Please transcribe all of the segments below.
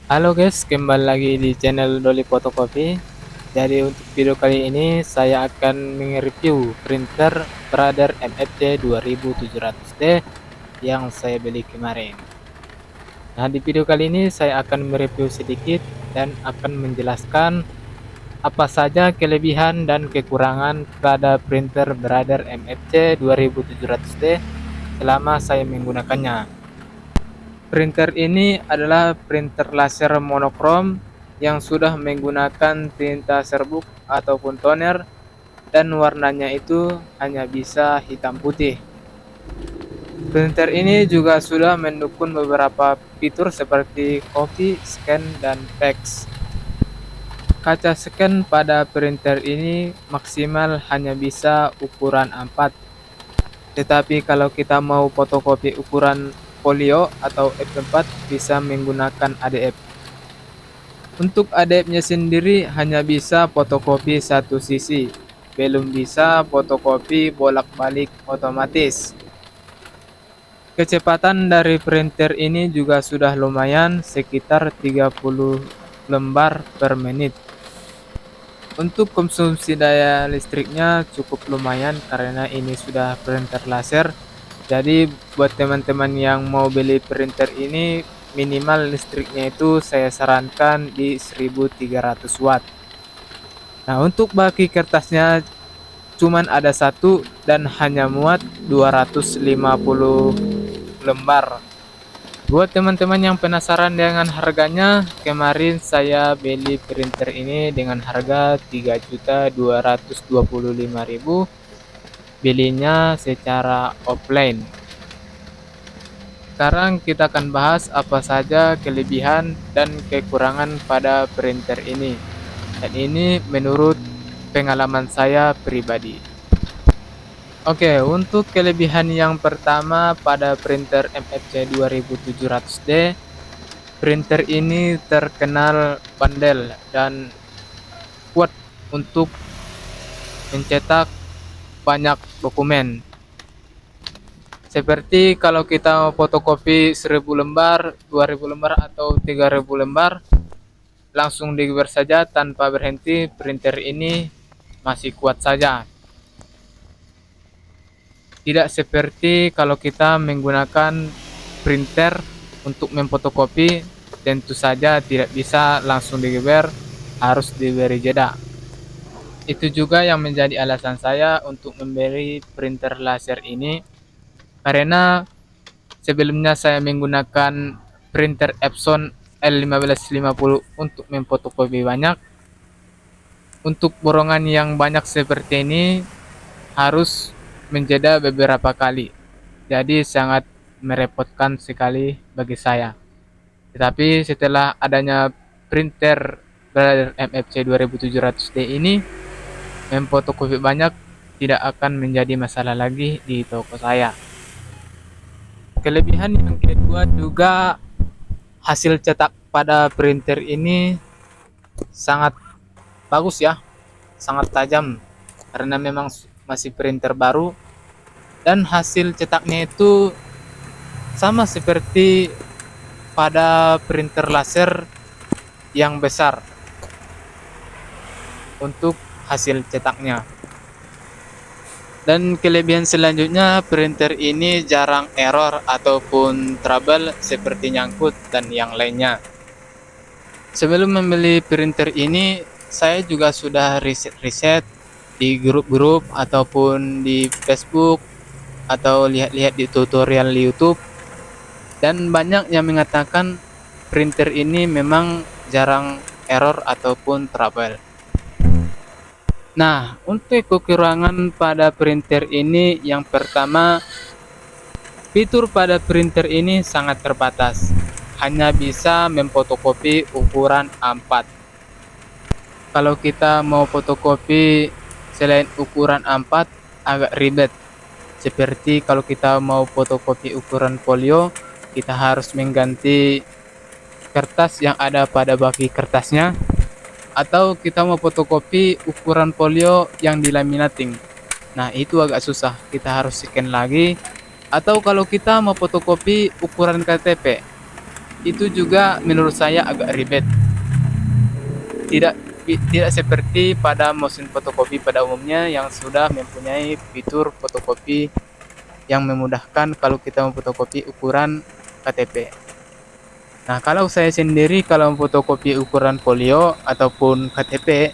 Halo guys, kembali lagi di channel Doli Fotokopi. Jadi untuk video kali ini saya akan mereview printer Brother MFC 2700D yang saya beli kemarin. Nah, di video kali ini saya akan mereview sedikit dan akan menjelaskan apa saja kelebihan dan kekurangan pada printer Brother MFC 2700D selama saya menggunakannya. Printer ini adalah printer laser monokrom yang sudah menggunakan tinta serbuk ataupun toner dan warnanya itu hanya bisa hitam putih. Printer ini juga sudah mendukung beberapa fitur seperti copy, scan, dan fax. Kaca scan pada printer ini maksimal hanya bisa ukuran A4. Tetapi kalau kita mau fotokopi ukuran folio atau F4 bisa menggunakan ADF. Untuk ADF-nya sendiri hanya bisa fotokopi satu sisi, belum bisa fotokopi bolak-balik otomatis. Kecepatan dari printer ini juga sudah lumayan, sekitar 30 lembar per menit. Untuk konsumsi daya listriknya cukup lumayan karena ini sudah printer laser. Jadi buat teman-teman yang mau beli printer ini minimal listriknya itu saya sarankan di 1300 watt. Nah, untuk baki kertasnya cuman ada satu dan hanya muat 250 lembar. Buat teman-teman yang penasaran dengan harganya, kemarin saya beli printer ini dengan harga 3.225.000, belinya secara offline. Sekarang kita akan bahas apa saja kelebihan dan kekurangan pada printer ini. Dan ini menurut pengalaman saya pribadi. Oke, untuk kelebihan yang pertama pada printer MFC 2700D, printer ini terkenal bandel dan kuat untuk mencetak banyak dokumen. Seperti kalau kita fotokopi 1000 lembar, 2000 lembar atau 3000 lembar, langsung digeber saja tanpa berhenti, printer ini masih kuat saja. Tidak seperti kalau kita menggunakan printer untuk memfotokopi, tentu saja tidak bisa langsung digeber, harus diberi jeda. Itu juga yang menjadi alasan saya untuk membeli printer laser ini, karena sebelumnya saya menggunakan printer Epson L1550 untuk memfotokopi banyak. Untuk borongan yang banyak seperti ini harus menjeda beberapa kali. Jadi sangat merepotkan sekali bagi saya. Tetapi setelah adanya printer Brother MFC 2700D ini, memfotokopi banyak tidak akan menjadi masalah lagi di toko saya. Kelebihan yang kedua juga, hasil cetak pada printer ini sangat bagus ya, sangat tajam karena memang masih printer baru, dan hasil cetaknya itu sama seperti pada printer laser yang besar untuk hasil cetaknya. Dan kelebihan selanjutnya, printer ini jarang error ataupun trouble seperti nyangkut dan yang lainnya. Sebelum membeli printer ini, saya juga sudah riset-riset di grup-grup ataupun di Facebook atau lihat-lihat di tutorial di YouTube, dan banyak yang mengatakan printer ini memang jarang error ataupun trouble. Nah, untuk kekurangan pada printer ini, yang pertama, fitur pada printer ini sangat terbatas. Hanya bisa memfotokopi ukuran A4. Kalau kita mau fotokopi selain ukuran A4 agak ribet. Seperti kalau kita mau fotokopi ukuran folio, kita harus mengganti kertas yang ada pada baki kertasnya, atau kita mau fotokopi ukuran folio yang dilaminating. Nah, itu agak susah, kita harus scan lagi. Atau kalau kita mau fotokopi ukuran KTP, itu juga menurut saya agak ribet. Tidak tidak seperti pada mesin fotokopi pada umumnya yang sudah mempunyai fitur fotokopi yang memudahkan kalau kita memfotokopi ukuran KTP. Nah, kalau saya sendiri kalau memfotokopi ukuran folio ataupun KTP,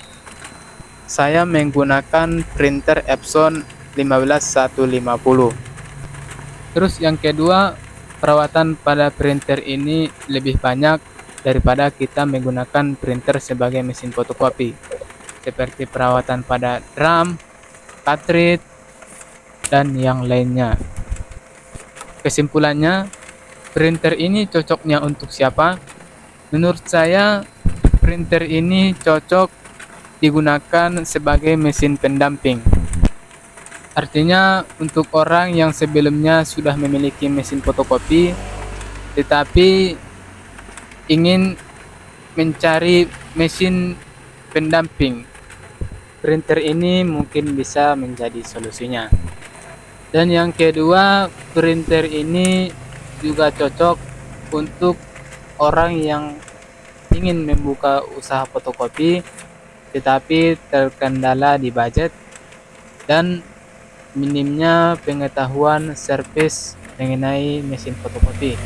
saya menggunakan printer Epson 15150. Terus yang kedua, perawatan pada printer ini lebih banyak daripada kita menggunakan printer sebagai mesin fotokopi. Seperti perawatan pada drum, cartridge, dan yang lainnya. Kesimpulannya, printer ini cocoknya untuk siapa? Menurut saya, printer ini cocok digunakan sebagai mesin pendamping. Artinya, untuk orang yang sebelumnya sudah memiliki mesin fotokopi, tetapi ingin mencari mesin pendamping, printer ini mungkin bisa menjadi solusinya. Dan yang kedua, printer ini juga cocok untuk orang yang ingin membuka usaha fotokopi tetapi terkendala di budget dan minimnya pengetahuan service mengenai mesin fotokopi.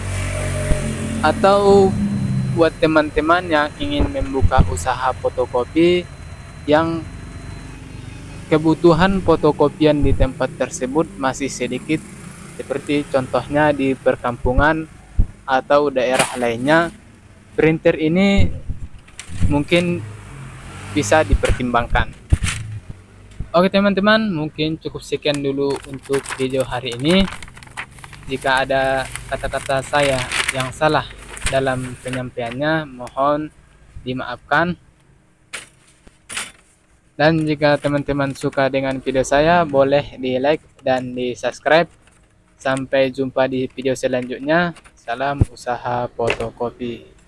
Atau buat teman-teman yang ingin membuka usaha fotokopi yang kebutuhan fotokopian di tempat tersebut masih sedikit, seperti contohnya di perkampungan atau daerah lainnya, printer ini mungkin bisa dipertimbangkan. Oke teman-teman, mungkin cukup sekian dulu untuk video hari ini. Jika ada kata-kata saya yang salah dalam penyampaiannya, mohon dimaafkan. Dan jika teman-teman suka dengan video saya, boleh di like dan di subscribe. Sampai jumpa di video selanjutnya. Salam usaha fotokopi.